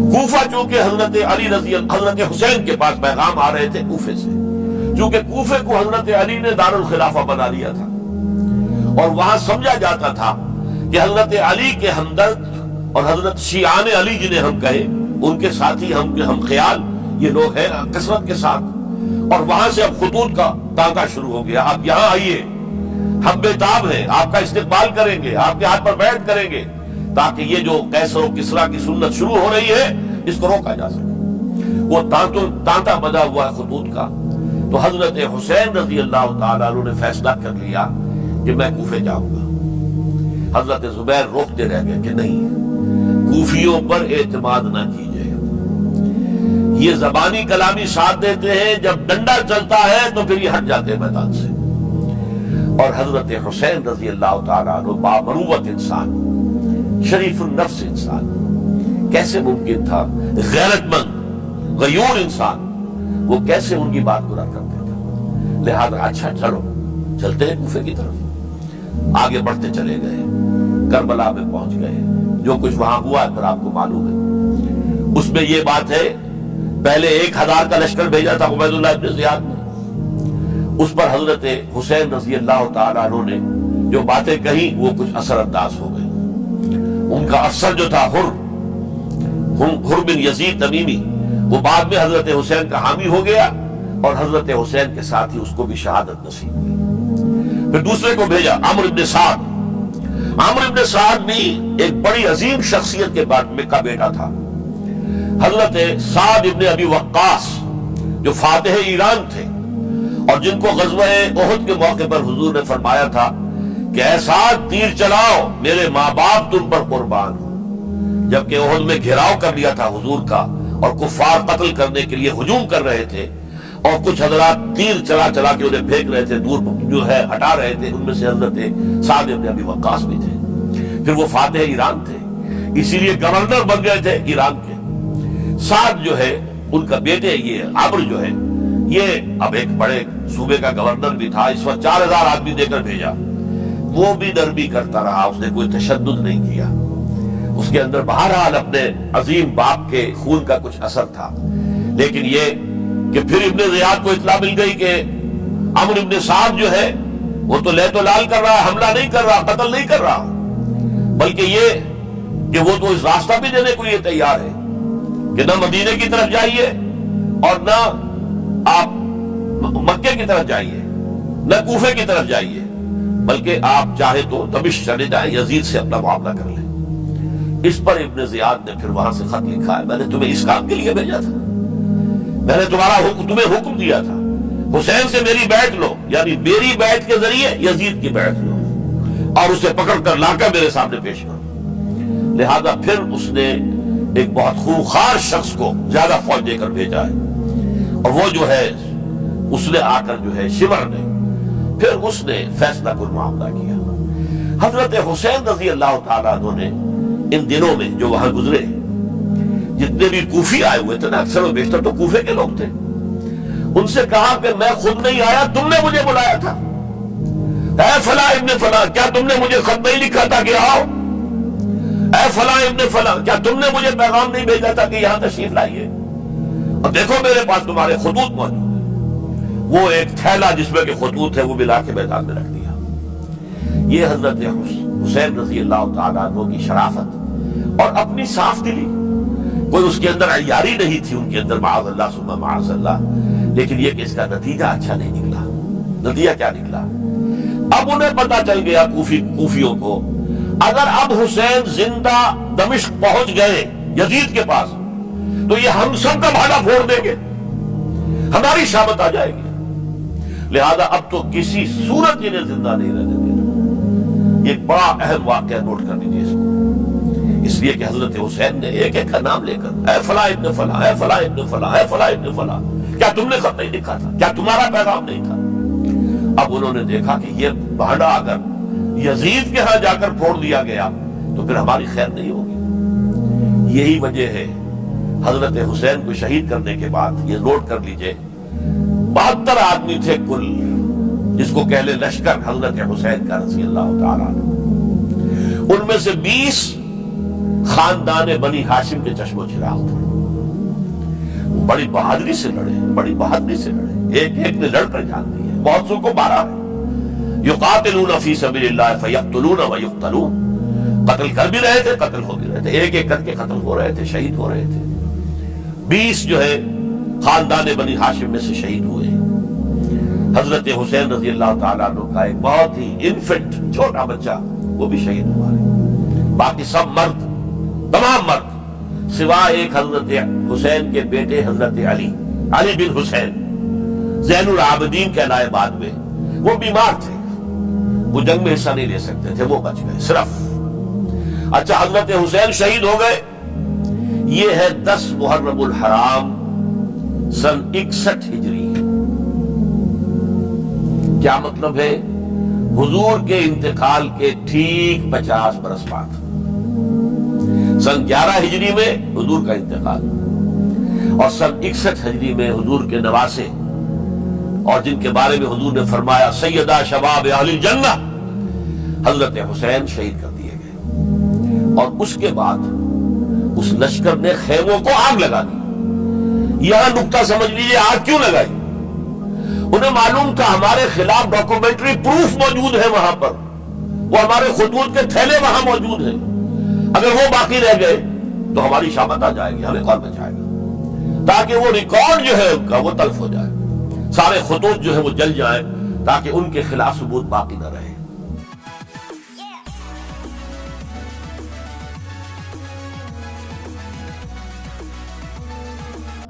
کوفہ چونکہ حضرت حسین کے پاس پیغام آ رہے تھے کوفے سے، چونکہ کوفے کو حضرت علی نے دار الخلافہ بنا لیا تھا، اور وہاں سمجھا جاتا تھا کہ حضرت علی کے ہمدرد اور حضرت شیعان علی جنہیں ہم کہے، ان کے ساتھی ہم خیال یہ لوگ ہیں کثرت کے ساتھ، اور وہاں سے اب خطوط کا تانکا شروع ہو گیا، آپ یہاں آئیے، ہم بےتاب ہیں، آپ کا استقبال کریں گے، آپ کے ہاتھ پر بیعت کریں گے، تاکہ یہ جو قیصر و کسریٰ کی سنت شروع ہو رہی ہے اس کو روکا جا سکے۔ وہ تانتا بجا ہوا ہے خطوط کا، تو حضرت حسین رضی اللہ تعالیٰ عنہ نے فیصلہ کر لیا کہ میں کوفے جاؤں گا۔ حضرت زبیر روکتے رہ گئے کہ نہیں، کوفیوں پر اعتماد نہ کیجیے، یہ زبانی کلامی ساتھ دیتے ہیں، جب ڈنڈا چلتا ہے تو پھر یہ ہٹ جاتے ہیں میدان سے۔ اور حضرت حسین رضی اللہ تعالیٰ عنہ بامروت انسان، شریف النفس انسان، کیسے ممکن تھا غیرت مند غیور انسان وہ کیسے ان کی بات کو رد کر دیتا؟ لہذا اچھا چلو چلتے ہیں کوفے کی طرف۔ آگے بڑھتے چلے گئے، کربلا میں پہنچ گئے، جو کچھ وہاں ہوا ہے پھر آپ کو معلوم ہے۔ اس میں یہ بات ہے، پہلے 1000 کا لشکر بھیجا تھا عبید اللہ ابن زیاد نے، اس پر حضرت حسین رضی اللہ تعالیٰ عنہ نے جو باتیں کہیں وہ کچھ اثر انداز ہو گئی۔ ان کا افسر جو تھا حر بن یزید تمیمی، وہ بعد میں حضرت حسین کا حامی ہو گیا، اور حضرت حسین کے ساتھ ہی اس کو بھی شہادت نصیب ہوئی۔ پھر دوسرے کو بھیجا عمرو بن سعد۔ عمرو بن سعد بھی ایک بڑی عظیم شخصیت کے کا بیٹا تھا، حضرت سعد ابن ابی وقاص، جو فاتح ایران تھے، اور جن کو غزوہ احد کے موقع پر حضور نے فرمایا تھا کہ اے سعد تیر چلاؤ، میرے ماں باپ تم پر قربان ہوں۔ جبکہ احد میں گھیراؤ کر لیا تھا حضور کا، اور کفار قتل کرنے کے لیے ہجوم کر رہے تھے، اور کچھ حضرات تیر چلا چلا کے انہیں پھینک رہے تھے، دور جو ہے ہٹا رہے تھے، ان میں سے حضرت سعد ابن ابی وقاص بھی تھے۔ پھر وہ فاتح ایران تھے، اسی لیے گورنر بن گئے تھے ایران کے۔ سعد جو ہے ان کا بیٹے، یہ عمرو جو ہے، یہ اب ایک بڑے صوبے کا گورنر بھی تھا، اس وقت 4000 آدمی دے کر بھیجا، وہ بھی نرمی کرتا رہا، اس نے کوئی تشدد نہیں کیا، اس کے اندر بہرحال اپنے عظیم باپ کے خون کا کچھ اثر تھا۔ لیکن یہ کہ پھر ابن زیاد کو اطلاع مل گئی کہ عمرو ابن سعد جو ہے وہ تو لے تو لال کر رہا ہے، حملہ نہیں کر رہا، قتل نہیں کر رہا، بلکہ یہ کہ وہ تو اس راستہ بھی دینے کو یہ تیار ہے کہ نہ مدینے کی طرف جائیے اور نہ آپ مکے کی طرف جائیے، نہ کوفے کی طرف جائیے، بلکہ آپ چاہے تو دمشق چلے جائیں، یزید سے اپنا معاملہ کر لیں۔ اس پر ابن زیاد نے پھر وہاں سے خط لکھا ہے، میں نے تمہیں اس کام کے لیے بھیجا تھا، میں نے تمہیں حکم دیا تھا حسین سے میری بیعت لو، یعنی میری بیعت کے ذریعے یزید کی بیعت لو، اور اسے پکڑ کر لا کر میرے سامنے پیش کرو۔ لہذا پھر اس نے ایک بہت خونخوار شخص کو زیادہ فوج دے کر بھیجا ہے، اور وہ جو ہے اس نے آ کر جو ہے شمر نے پھر اس نے فیصلہ کن معاملہ کیا۔ حضرت حسین رضی اللہ تعالیٰ عنہ نے ان دنوں میں جو وہاں گزرے، جتنے بھی کوفی آئے ہوئے تھے نا، اکثر و بیشتر تو کوفے کے لوگ تھے، ان سے کہا کہ میں خود نہیں آیا، تم نے مجھے بلایا تھا، اے فلاں ابن فلاں، کیا تم نے مجھے خط نہیں لکھا تھا کہ آؤ؟ اے فلاں ابن فلاں، کیا تم نے مجھے پیغام نہیں بھیجا تھا کہ یہاں تشریف لائیے؟ اور دیکھو میرے پاس تمہارے خطوط موجود ہیں۔ وہ ایک تھیلا جس میں کہ خطوط ہے وہ ملا کے میدان میں رکھ دیا۔ یہ حضرت حسین رضی اللہ تعالیٰ عنہ کی شرافت اور اپنی صاف دلی، کوئی اس کے اندر عیاری نہیں تھی ان کے اندر، معاذ اللہ ثم معاذ اللہ، لیکن یہ کہ اس کا نتیجہ اچھا نہیں نکلا۔ نتیجہ کیا نکلا؟ اب انہیں پتا چل گیا کوفیوں کو، اگر اب حسین زندہ دمشق پہنچ گئے یزید کے پاس تو یہ ہم سب کا بھالا پھوڑ دیں گے، ہماری شامت آ جائے گی، لہذا اب تو کسی صورت انہیں زندہ نہیں رہنے دینا۔ یہ ایک بڑا اہم واقعہ نوٹ کر لیجیے اس کو، اس لیے کہ حضرت حسین نے ایک ایک کا نام لے کر اے فلاں ابن فلاں، اے فلاں ابن فلاں، اے فلاں ابن فلاں، کیا تم نے خط نہیں لکھا تھا؟ کیا تمہارا پیغام نہیں تھا؟ اب انہوں نے دیکھا کہ یہ بھانڈا اگر یزید کے ہاں جا کر پھوڑ دیا گیا تو پھر ہماری خیر نہیں ہوگی۔ یہی وجہ ہے حضرت حسین کو شہید کرنے کے بعد، یہ نوٹ کر لیجئے، 72 آدمی تھے کل، جس کو کہہ لے لشکر حضرت حسین کا رضی اللہ تعالیٰ عنہ، ان میں سے 20 خاندان بنی ہاشم کے چشم و چراغ تھے. وہ بڑی بہادری سے لڑے, بڑی بہادری سے لڑے, ایک ایک نے لڑ کر جان دی ہے, بہت سو کو مارا ہے. یقاتلون فی سبیل اللہ فیقتلون ویقتلون, قتل کر بھی رہے تھے, قتل ہو بھی رہے تھے, ایک ایک کر کے قتل ہو رہے تھے, شہید ہو رہے تھے. 20 جو ہے خاندان بنی ہاشم میں سے شہید ہوئے. حضرت حسین رضی اللہ تعالیٰ عنہ کا ایک بہت ہی انفنٹ چھوٹا بچہ وہ بھی شہید ہوا ہے. باقی سب مرد, تمام مرد, سوائے ایک حضرت حسین کے بیٹے حضرت علی بن حسین زین العابدین کہلائے بعد میں, وہ بیمار تھے, وہ جنگ میں حصہ نہیں لے سکتے تھے, وہ بچ گئے صرف. اچھا, حضرت حسین شہید ہو گئے. یہ ہے 10 محرم الحرام سن 61 ہجری. کیا مطلب ہے؟ حضور کے انتقال کے ٹھیک 50 برس بعد, سن 11 ہجری میں حضور کا انتقال, اور سن 61 ہجری میں حضور کے نواسے, اور جن کے بارے میں حضور نے فرمایا سیدہ شباب اہل الجنہ, حضرت حسین شہید کر دیے گئے. اور اس کے بعد اس لشکر نے خیموں کو آگ لگا دی. یہاں نکتہ سمجھ لیجیے, آگ کیوں لگائی؟ انہیں معلوم تھا ہمارے خلاف ڈاکومنٹری پروف موجود ہے وہاں پر, وہ ہمارے خطوط کے تھیلے وہاں موجود ہیں. اگر وہ باقی رہ گئے تو ہماری شامت آ جائے گی, ہمیں کون بچائے گا؟ تاکہ وہ ریکارڈ جو ہے ان کا وہ تلف ہو جائے, سارے خطوط جو ہے وہ جل جائیں, تاکہ ان کے خلاف ثبوت باقی نہ رہے.